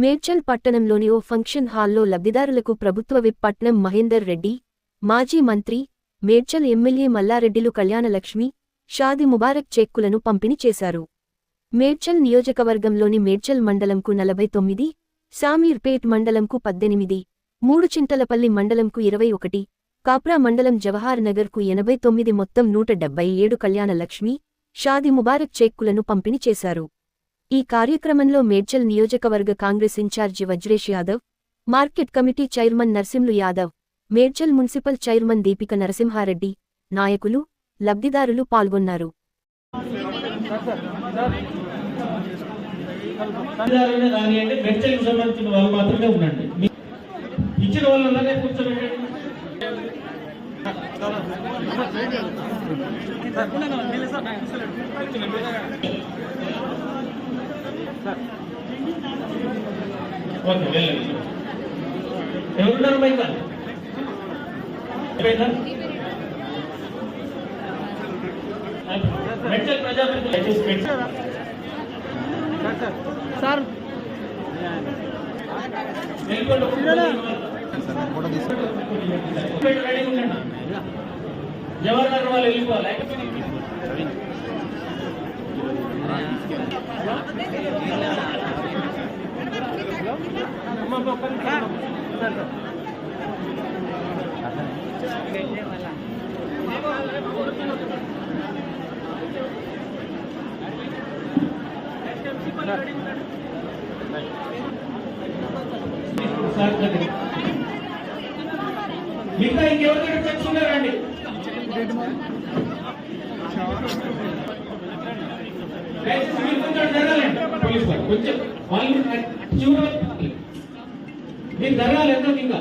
మేడ్చల్ పట్టణంలోని ఓ ఫంక్షన్ హాల్లో లబ్ధిదారులకు ప్రభుత్వ విప్ పట్నం మహేందర్ రెడ్డి, మాజీ మంత్రి, మేడ్చల్ ఎమ్మెల్యే మల్లారెడ్డిలు కళ్యాణలక్ష్మి, షాది ముబారక్ చెక్కులను పంపిణీ చేశారు. మేడ్చల్ నియోజకవర్గంలోని మేడ్చల్ మండలంకు 49, శామీర్పేట్ మండలంకు 18, మూడుచింతలపల్లి మండలంకు 21, కాప్రా మండలం జవహార్ నగర్కు 89 మొత్తం 177 కళ్యాణలక్ష్మి, షాది ముబారక్ చెక్కులను పంపిణీ చేశారు. ఈ కార్యక్రమంలో మేడ్చల్ నియోజకవర్గ Congress incharge Vajresh Yadav, market committee chairman Narsimlu Yadav, Medchal municipal chairman Deepika Narasimhareddy, నాయకులు, లబ్ధిదారులు పాల్గొన్నారు. ఎవరున్నారు బయట మెడ్చల్ ప్రజాప్రతినిధులు సార్ జవహర్ నగర్ వాళ్ళు వెళ్ళిపోవాలి. మిగతా ఇంకెవరి దగ్గర తెచ్చుకున్నారండి? కొంచెం మీరు జరగాలి ఎంత ఇంకా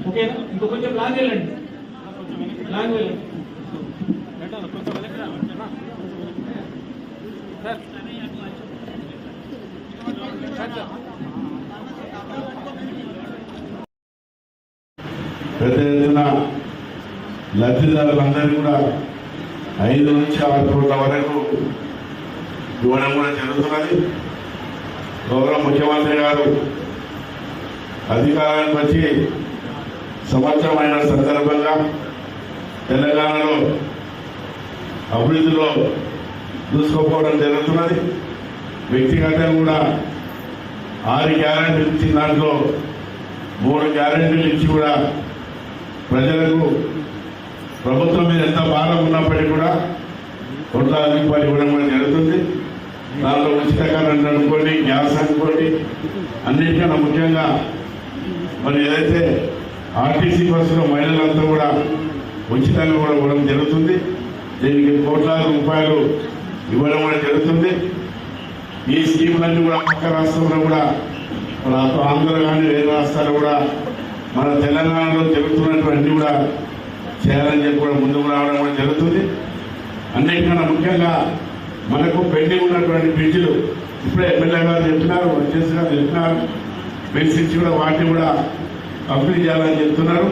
ఓకేనా? ఇంకో కొంచెం లాంగ్ వెళ్ళండి, లాంగ్ వెళ్ళండి. పెద్ద ఎత్తున లబ్ధిదారులందరూ కూడా 5 నుంచి 6 కోట్ల వరకు ఇవ్వడం కూడా జరుగుతున్నది. గౌరవ ముఖ్యమంత్రి గారు అధికారానికి వచ్చి సంవత్సరమైన సందర్భంగా తెలంగాణలో అభివృద్ధిలో దూసుకుపోవడం జరుగుతున్నది. వ్యక్తిగతంగా కూడా 6 గ్యారెంటీలు ఇచ్చిన దాంట్లో 3 గ్యారెంటీలు ఇచ్చి కూడా ప్రజలకు ప్రభుత్వం మీద ఎంత భారం ఉన్నప్పటికీ కూడా కోట్లాది రూపాయలు ఇవ్వడం కూడా జరుగుతుంది. దాంట్లో ఉచిత కరెంట్ అనుకోండి, గ్యాస్ అనుకోండి, అన్నిటికన్నా ముఖ్యంగా మరి ఏదైతే ఆర్టీసీ బస్సులో మహిళలంతా కూడా ఉచితంగా కూడా ఇవ్వడం జరుగుతుంది. దీనికి కోట్లాది రూపాయలు ఇవ్వడం కూడా జరుగుతుంది. ఈ స్కీములన్నీ కూడా పక్క రాష్ట్రంలో కూడా మన ఆంధ్ర కానీ వేరే రాష్ట్రాలు కూడా మన తెలంగాణలో జరుగుతున్నటువంటి కూడా చేయాలని చెప్పి కూడా ముందుకు రావడం కూడా జరుగుతుంది. అన్నిటికన్నా ముఖ్యంగా మనకు పెండింగ్ ఉన్నటువంటి బ్రిడ్జిలు ఇప్పుడే ఎమ్మెల్యే గారు చెప్పినారు, వచ్చేసి గారు చెప్పినారు, బిల్స్ ఇచ్చి కూడా వాటిని కూడా కంప్లీట్ చేయాలని చెప్తున్నారు.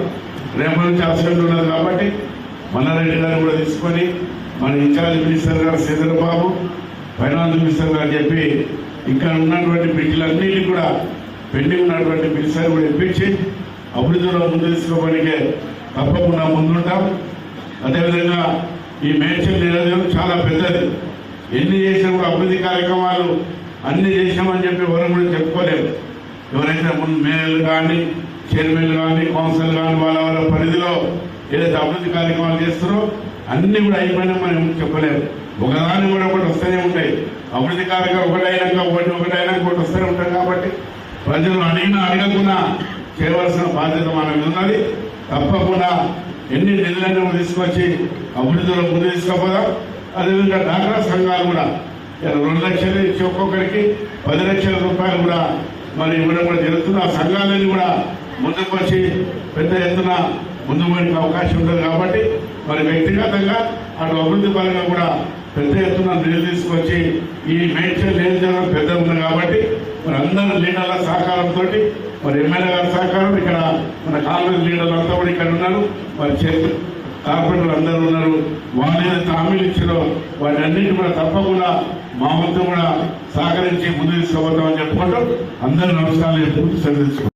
రేపు నుంచి అసెంబ్లీ ఉన్నది కాబట్టి మల్లారెడ్డి గారు కూడా తీసుకొని మన ఇన్ఛార్జ్ మినిస్టర్ గారు శ్రీధరబాబు, ఫైనాన్స్ మినిస్టర్ గారు చెప్పి ఇక్కడ ఉన్నటువంటి బ్రిడ్జిలన్నింటినీ కూడా పెండింగ్ ఉన్నటువంటి బిల్స్ కూడా ఇప్పించి అభివృద్ధిలో ముందు తీసుకోవడానికే తప్పకుండా ముందుంటాం. అదేవిధంగా ఈ మేడ్చల్ నియోజకవర్గం చాలా పెద్దది. ఎన్ని చేసినా కూడా అభివృద్ధి కార్యక్రమాలు అన్ని చేసినామని చెప్పి ఎవరు కూడా చెప్పుకోలేరు. ఎవరైతే ముందు మేయర్లు కానీ, చైర్మన్లు కానీ, కౌన్సిల్ కానీ వాళ్ళ పరిధిలో ఏదైతే అభివృద్ధి కార్యక్రమాలు చేస్తారో అన్ని కూడా అయిపోయినా మనం చెప్పలేము. ఒకదాని కూడా ఒకటి వస్తూనే ఉంటాయి. అభివృద్ధి కార్యక్రమం ఒకటైనాక ఒకటి వస్తూనే ఉంటాయి. కాబట్టి ప్రజలు అడగకుండా చేయవలసిన బాధ్యత మన మీద ఉన్నది. తప్పకుండా ఎన్ని నిధులన్నీ తీసుకొచ్చి అభివృద్ధిలో ముందు తీసుకుపోదాం. అదేవిధంగా డాక్రా సంఘాలు కూడా 2 లక్షలు ఇచ్చి ఒక్కొక్కరికి 10 లక్షల రూపాయలు కూడా మరి ఇవ్వడం కూడా జరుగుతుంది. ఆ సంఘాలన్నీ కూడా ముందుకు వచ్చి పెద్ద ఎత్తున ముందుకు పోయే అవకాశం ఉంటుంది. కాబట్టి మరి వ్యక్తిగతంగా అటు అభివృద్ధి పరంగా కూడా పెద్ద ఎత్తున నిధులు తీసుకొచ్చి ఈ మేడ్చల్ నియోజకవర్గం పెద్ద ఉంది కాబట్టి మరి అందరూ లీడర్ల సహకారంతో మరి ఎమ్మెల్యే గారి సహకారం, ఇక్కడ మన కాంగ్రెస్ లీడర్లు అంతా కూడా ఇక్కడ ఉన్నారు. మరి కార్పొరేటర్లు అందరూ ఉన్నారు. వాళ్ళు ఏదైతే హామీలు ఇచ్చారో వాటి అన్నింటి కూడా తప్పకుండా మా వంతు కూడా సహకరించి ముందు తీసుకోబోతామని చెప్పుకుంటూ అందరూ నమస్కారాలు చెప్పుకుంటూ సెలవు.